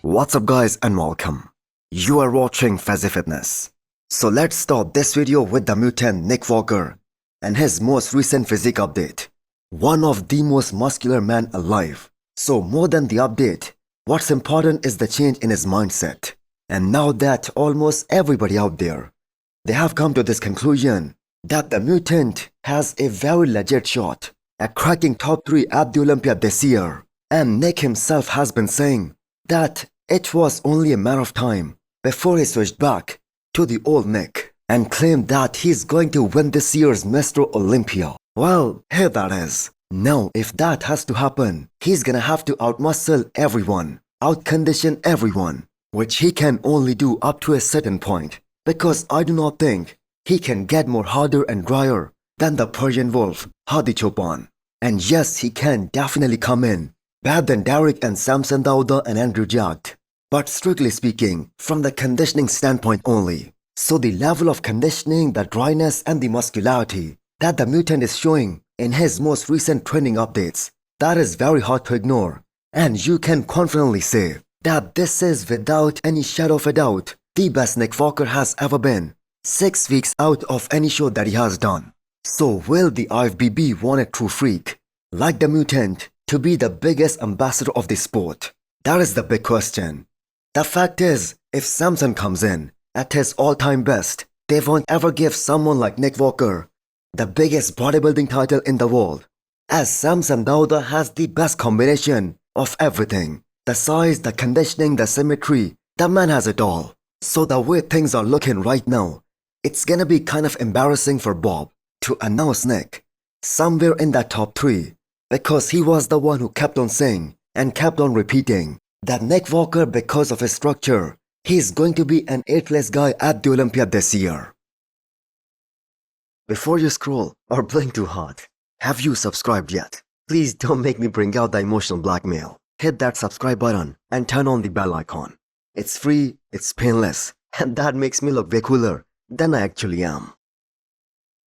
What's up guys and welcome. You are watching Fazi Fitness. So let's start this video with the mutant Nick Walker and his most recent physique update. One of the most muscular men alive. So more than the update, what's important is the change in his mindset. And now that almost everybody out there, they have come to this conclusion that the mutant has a very legit shot at cracking top 3 at the Olympia this year. And Nick himself has been saying that it was only a matter of time before he switched back to the old Nick and claimed that he's going to win this year's Mr. Olympia. Well, here that is. Now, if that has to happen, he's gonna have to outmuscle everyone, outcondition everyone, which he can only do up to a certain point, because I do not think he can get more harder and drier than the Persian wolf, Hadi Chopin. And yes, he can definitely come in better than Derek and Samson Dauda and Andrew Jack. But strictly speaking, from the conditioning standpoint only. So the level of conditioning, the dryness and the muscularity that the mutant is showing in his most recent training updates, that is very hard to ignore. And you can confidently say that this is without any shadow of a doubt the best Nick Walker has ever been, 6 weeks out of any show that he has done. So will the IFBB want a true freak like the mutant to be the biggest ambassador of the sport? That is the big question. The fact is, if Samson comes in at his all-time best, they won't ever give someone like Nick Walker the biggest bodybuilding title in the world, as Samson Dauda has the best combination of everything. The size, the conditioning, the symmetry, the man has it all. So the way things are looking right now, it's gonna be kind of embarrassing for Bob to announce Nick somewhere in that top 3, because he was the one who kept on saying and kept on repeating that Nick Walker, because of his structure, he's going to be an 8-place guy at the Olympia this year. Before you scroll or blink too hard, have you subscribed yet? Please don't make me bring out the emotional blackmail. Hit that subscribe button and turn on the bell icon. It's free, it's painless, and that makes me look way cooler than I actually am.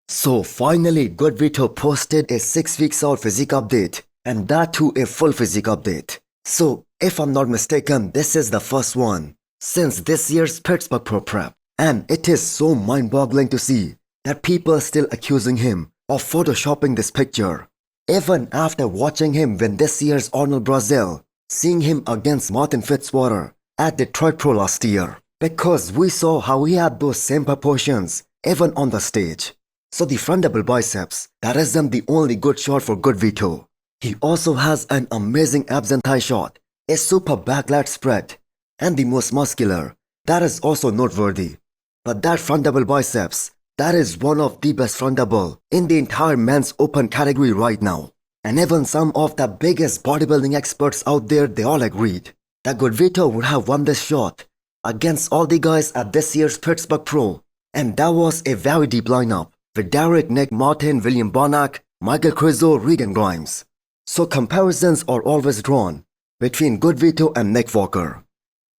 So finally, Good Vito posted a 6 weeks out physique update, and that too a full physique update. So if I'm not mistaken, this is the first one since this year's Pittsburgh Pro Prep, and it is so mind-boggling to see that people are still accusing him of photoshopping this picture. Even after watching him win this year's Arnold Brazil, seeing him against Martin Fitzwater at Detroit Pro last year, because we saw how he had those same proportions even on the stage. So the front double biceps, that isn't the only good shot for Good Vito. He also has an amazing abs and thigh shot, a super backlat spread, and the most muscular, that is also noteworthy. But that front double biceps, that is one of the best front double in the entire men's open category right now. And even some of the biggest bodybuilding experts out there, they all agreed that Good Vito would have won this shot against all the guys at this year's Pittsburgh Pro. And that was a very deep lineup with Derek, Nick, Martin, William Bonac, Michael Crizo, Regan Grimes. So comparisons are always drawn between Good Vito and Nick Walker.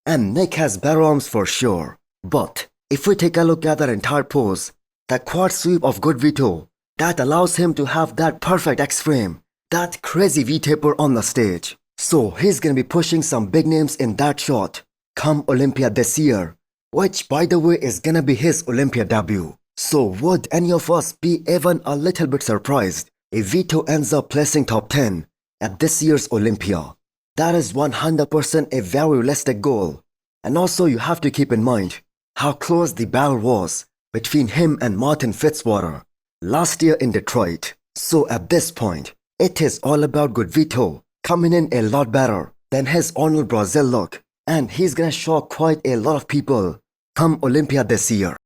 And Nick has better arms for sure. But if we take a look at that entire pose, the quad sweep of Good Vito, that allows him to have that perfect X-frame, that crazy V-taper on the stage. So he's gonna be pushing some big names in that shot come Olympia this year, which by the way is gonna be his Olympia debut. So would any of us be even a little bit surprised if Vito ends up placing top 10 at this year's Olympia? That is 100% a very realistic goal. And also you have to keep in mind how close the battle was between him and Martin Fitzwater last year in Detroit. So at this point, it is all about Good Vito coming in a lot better than his Arnold Brazil look, and he's gonna shock quite a lot of people come Olympia this year.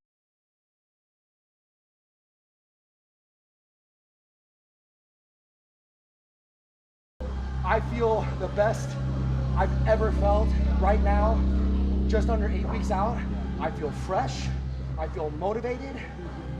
I feel the best I've ever felt right now, just under 8 weeks out. I feel fresh, I feel motivated.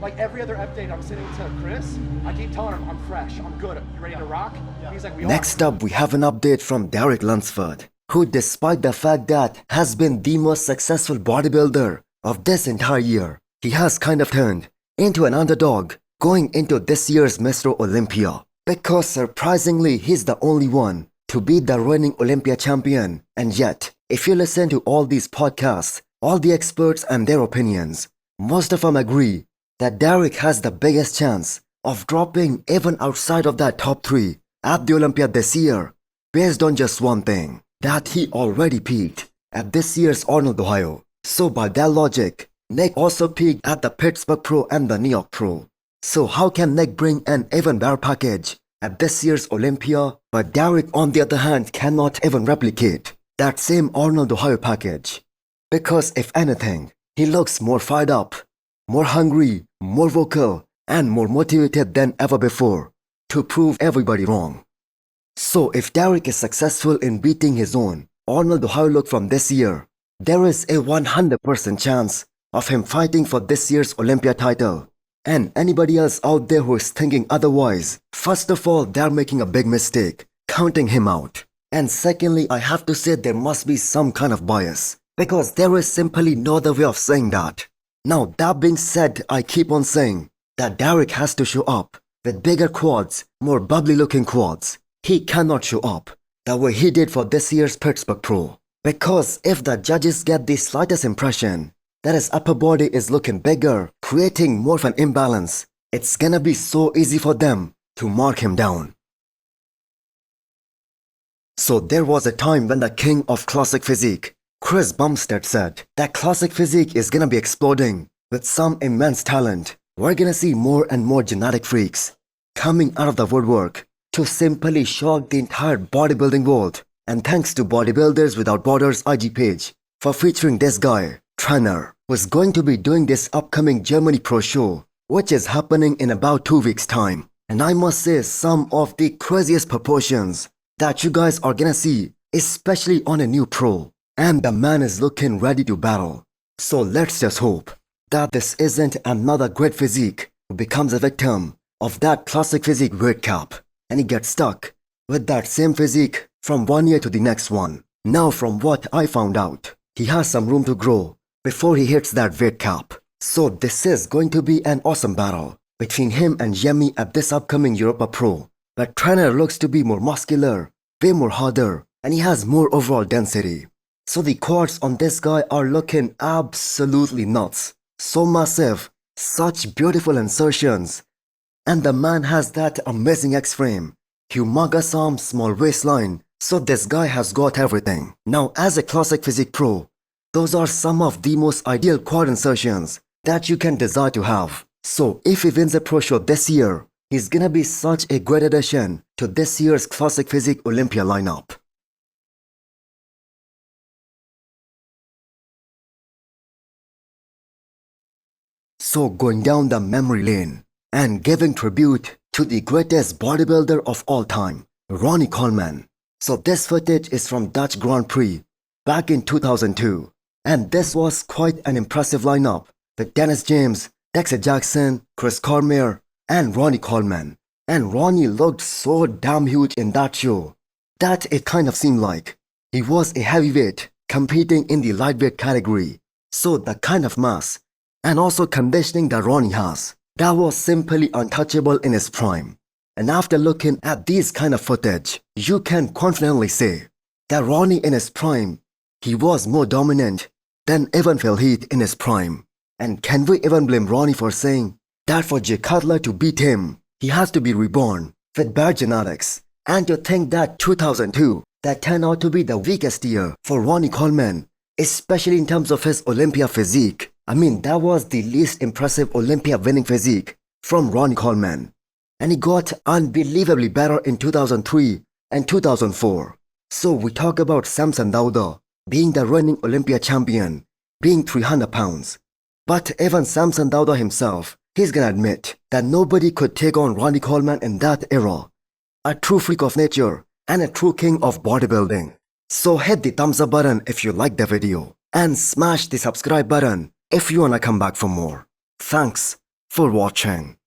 Like every other update I'm sitting to Chris, I keep telling him I'm fresh, I'm good, you ready to rock? He's like, Next up, we have an update from Derek Lunsford, who despite the fact that has been the most successful bodybuilder of this entire year, he has kind of turned into an underdog going into this year's Mr. Olympia. Because surprisingly, he's the only one to beat the reigning Olympia champion, and yet If you listen to all these podcasts, all the experts and their opinions, most of them agree that Derek has the biggest chance of dropping even outside of that top 3 at the Olympia this year, based on just one thing, that he already peaked at this year's Arnold, Ohio. So by that logic, Nick also peaked at the Pittsburgh Pro and the New York Pro. So how can Nick bring an even better package at this year's Olympia, but Derek on the other hand cannot even replicate that same Arnold, Ohio package? Because if anything, he looks more fired up, more hungry, more vocal, and more motivated than ever before to prove everybody wrong. So if Derek is successful in beating his own Arnold, Ohio look from this year, there is a 100% chance of him fighting for this year's Olympia title. And anybody else out there who is thinking otherwise, first of all, they're making a big mistake, counting him out. And secondly, I have to say there must be some kind of bias, because there is simply no other way of saying that. Now that being said, I keep on saying that Derek has to show up with bigger quads, more bubbly looking quads. He cannot show up the way he did for this year's Pittsburgh Pro. Because if the judges get the slightest impression that his upper body is looking bigger, creating more of an imbalance, it's gonna be so easy for them to mark him down. So there was a time when the king of Classic Physique, Chris Bumstead, said that Classic Physique is gonna be exploding with some immense talent. We're gonna see more and more genetic freaks coming out of the woodwork to simply shock the entire bodybuilding world. And thanks to Bodybuilders Without Borders IG page for featuring this guy, Trener, who's going to be doing this upcoming Germany Pro show, which is happening in about 2 weeks time. And I must say some of the craziest proportions that you guys are gonna see, especially on a new pro. And the man is looking ready to battle. So let's just hope that this isn't another great physique who becomes a victim of that Classic Physique weight cap and he gets stuck with that same physique from one year to the next one. Now from what I found out, he has some room to grow before he hits that weight cap. So this is going to be an awesome battle between him and Yemi at this upcoming Europa Pro. But Trener looks to be more muscular, way more harder, and he has more overall density. So the quads on this guy are looking absolutely nuts. So massive, such beautiful insertions. And the man has that amazing X-frame, humongous arms, small waistline. So this guy has got everything. Now as a Classic Physique Pro, those are some of the most ideal quad insertions that you can desire to have. So if he wins a pro show this year, he's gonna be such a great addition to this year's Classic Physique Olympia lineup. So going down the memory lane and giving tribute to the greatest bodybuilder of all time, Ronnie Coleman. So this footage is from Dutch Grand Prix back in 2002. And this was quite an impressive lineup with Dennis James, Dexter Jackson, Chris Cormier, and Ronnie Coleman. And Ronnie looked so damn huge in that show that it kind of seemed like he was a heavyweight competing in the lightweight category. So the kind of mass and also conditioning that Ronnie has, that was simply untouchable in his prime. And after looking at these kind of footage, you can confidently say that Ronnie in his prime, he was more dominant than even Phil Heath in his prime. And can we even blame Ronnie for saying that for Jay Cutler to beat him, he has to be reborn with bad genetics? And to think that 2002, that turned out to be the weakest year for Ronnie Coleman, especially in terms of his Olympia physique. I mean, that was the least impressive Olympia winning physique from Ronnie Coleman. And he got unbelievably better in 2003 and 2004. So we talk about Samson Dauda being the reigning Olympia champion, being 300 pounds. But even Samson Dauda himself, he's gonna admit that nobody could take on Ronnie Coleman in that era. A true freak of nature and a true king of bodybuilding. So hit the thumbs up button if you liked the video and smash the subscribe button if you wanna come back for more. Thanks for watching.